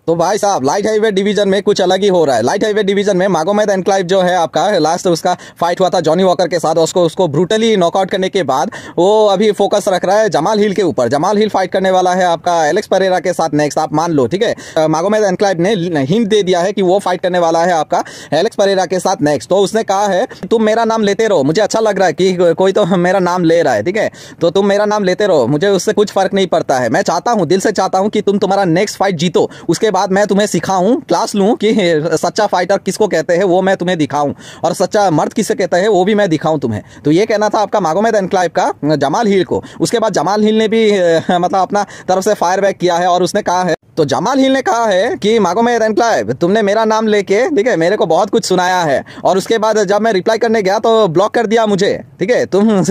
तो भाई साहब लाइट हैवीवेट डिवीजन में कुछ अलग ही हो रहा है। लाइट हैवीवेट डिवीजन में मागोमेद एनक्लाइव जो है आपका लास्ट उसका फाइट हुआ था जॉनी वॉकर के साथ, उसको ब्रूटली नॉकआउट करने के बाद वो अभी फोकस रख रहा है जमाल हिल के ऊपर। जमाल हिल फाइट करने वाला है आपका एलेक्स परेरा के साथ नेक्स्ट, आप मान लो, ठीक है। मागोमेद एनक्लाइव ने हिंट दे दिया है कि वो फाइट करने वाला है आपका एलेक्स परेरा के साथ नेक्स्ट। तो उसने कहा है तुम मेरा नाम लेते रहो, मुझे अच्छा लग रहा है कि कोई तो मेरा नाम ले रहा है, ठीक है, तो तुम मेरा नाम लेते रहो, मुझे उससे कुछ फर्क नहीं पड़ता है। मैं चाहता हूं, दिल से चाहता हूं कि तुम तुम्हारा नेक्स्ट फाइट जीतो, उसके बाद मैं तुम्हें सिखाऊं, क्लास लूं कि सच्चा फाइटर किसको कहते हैं वो मैं तुम्हें दिखाऊं, और सच्चा मर्द किसे कहते हैं वो भी मैं दिखाऊं तुम्हें। तो ये कहना था आपका मागोमेद एनक्लाइव का जमाल हिल को। उसके बाद जमाल हिल ने भी मतलब अपना तरफ से फायर बैक किया है और उसने कहा है, तो जमाल हिल ने कहा है कि मागोमेद एनक्लाइव तुमने मेरा नाम लेके, ठीक है, मेरे को बहुत कुछ सुनाया है, और उसके बाद जब मैं रिप्लाई करने गया तो ब्लॉक कर दिया मुझे, ठीक है, तुम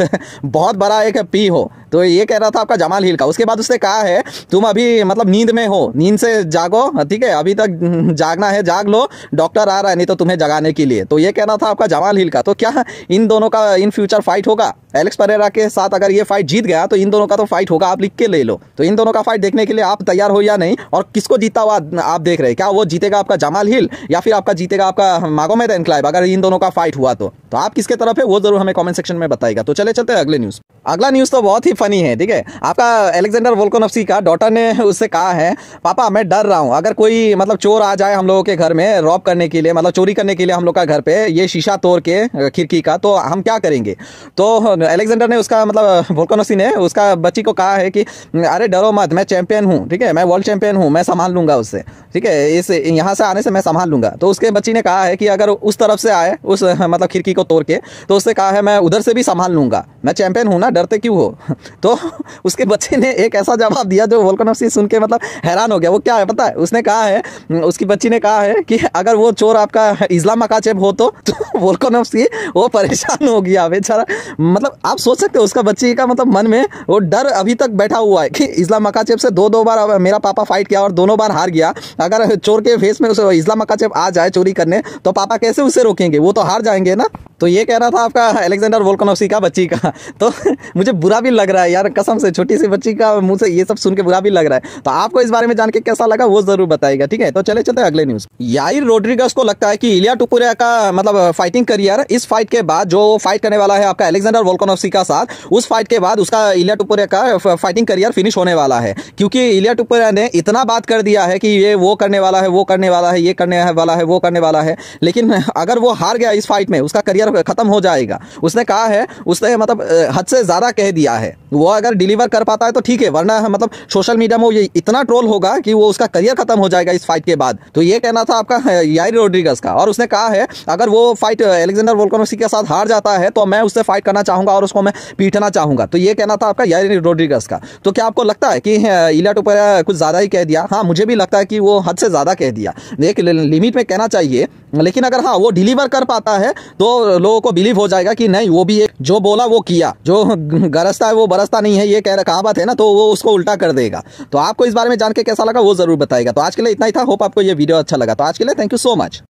बहुत बड़ा एक पी हो। तो ये कह रहा था आपका जमाल हिल का। उसके बाद उसने कहा है तुम अभी मतलब नींद में हो, नींद से जागो, ठीक है, अभी तक जागना है जाग लो, डॉक्टर आ रहा है नहीं तो तुम्हें जगाने के लिए। तो ये कहना था आपका जमाल हिल का। तो क्या इन दोनों का इन फ्यूचर फाइट होगा? एलेक्स परेरा के साथ अगर ये फाइट जीत गया तो इन दोनों का तो फाइट होगा, आप लिख के ले लो। तो इन दोनों का फाइट देखने के लिए आप तैयार हो या नहीं, और किसको जीता हुआ आप देख रहे हैं? क्या वो जीतेगा आपका जमाल हिल या फिर आपका जीतेगा आपका मागोमेद एनक्लाइव अगर इन दोनों का फाइट हुआ तो आप किसके तरफ है वो जरूर हमें कमेंट सेक्शन में बताइएगा। तो चले चलते हैं अगले न्यूज। अगला न्यूज तो बहुत ही फनी है, ठीक है। आपका अलेक्जेंडर वोल्कोनोव्स्की का डॉटर ने उससे कहा है, पापा मैं डर रहा हूं, अगर कोई मतलब चोर आ जाए हम लोगों के घर में रॉब करने के लिए, मतलब चोरी करने के लिए हम लोग का घर पे, ये शीशा तोड़ के खिड़की का, तो हम क्या करेंगे? तो अलेक्जेंडर ने उसका मतलब वोल्कोनोव्स्की ने उसका बच्ची को कहा है कि अरे डरो मत, मैं चैंपियन हूँ, ठीक है, मैं वर्ल्ड चैंपियन हूँ, मैं संभाल लूंगा उससे, ठीक है, इस यहाँ से आने से मैं संभाल लूंगा। तो उसके बच्ची ने कहा है कि अगर उस तरफ से आए उस मतलब खिड़की को तोड़ के, तो उससे कहा है मैं उधर से भी संभाल लूंगा, मैं चैंपियन हूँ ना, डरते क्यों हो? तो उसके बच्चे ने एक ऐसा जवाब दिया जो वोल्कोनोव्स्की सुन के मतलब हैरान हो गया। वो क्या है पता है? उसने कहा है, उसकी बच्ची ने कहा है कि अगर वो चोर आपका इस्लाम मकाचेब हो तो वोल्कोनोव्स्की वो परेशान हो गया बेचारा। मतलब आप सोच सकते हो उसका बच्ची का मतलब मन में वो डर अभी तक बैठा हुआ है कि इस्लाम मकाचेब से दो बार मेरा पापा फाइट किया और दोनों बार हार गया, अगर चोर के फेस में उसे इस्लाम मकाचेब आ जाए चोरी करने तो पापा कैसे उसे रोकेंगे, वो तो हार जाएंगे ना। तो ये कह रहा था आपका अलेक्जेंडर वोल्कोनोव्स्की का बच्ची का। तो मुझे बुरा भी लग रहा है यार, कसम से, छोटी सी बच्ची का मुंह से ये सब सुन के बुरा भी लग रहा है। तो आपको इस बारे में जान के कैसा लगा वो जरूर बताइएगा, ठीक है। तो चले चलते हैं अगले न्यूज। याइर रोड्रिगस को लगता है कि इलिया टुपुरेरा का मतलब फाइटिंग करियर इस फाइट के बाद जो फाइट करने वाला है आपका अलेक्जेंडर वोल्कोनोव्स्की का साथ, उस फाइट के बाद उसका इलिया टुपुरेरा का फाइटिंग करियर फिनिश होने वाला है, क्योंकि इलिया टुपुरेरा ने इतना बात कर दिया है कि ये वो करने वाला है, वो करने वाला है, ये करने वाला है, वो करने वाला है, लेकिन अगर वो हार गया इस फाइट में उसका करियर खत्म हो जाएगा। उसने कहा है, उसने मतलब हद से ज्यादा कह दिया है। वो अगर डिलीवर कर पाता है तो ठीक है, वरना मतलब सोशल मीडिया में ये इतना ट्रोल होगा कि वो उसका करियर खत्म हो जाएगा इस फाइट के बाद। तो ये कहना था आपका याइर रोड्रिगस का। और उसने कहा है अगर वो फाइट अलेक्जेंडर वोल्कोनोव्स्की के साथ हार जाता है तो मैं उससे फाइट करना चाहूंगा और उसको मैं पीटना चाहूंगा। तो ये कहना था आपका याइर रोड्रिगस का। तो क्या आपको लगता है कि इलिया टुपुरेरा कुछ ज्यादा ही कह दिया? हाँ, मुझे भी लगता है कि वो हद से ज्यादा कह दिया। एक लिमिट में कहना चाहिए, लेकिन अगर हाँ वो डिलीवर कर पाता है तो लोगों को बिलीव हो जाएगा कि नहीं वो भी एक जो बोला वो किया, जो गरजता है वो बरसता नहीं है, ये कहावत है ना, तो वो उसको उल्टा कर देगा। तो आपको इस बारे में जान के कैसा लगा वो जरूर बताइएगा। तो आज के लिए इतना ही था, होप आपको ये वीडियो अच्छा लगा। तो आज के लिए थैंक यू सो मच।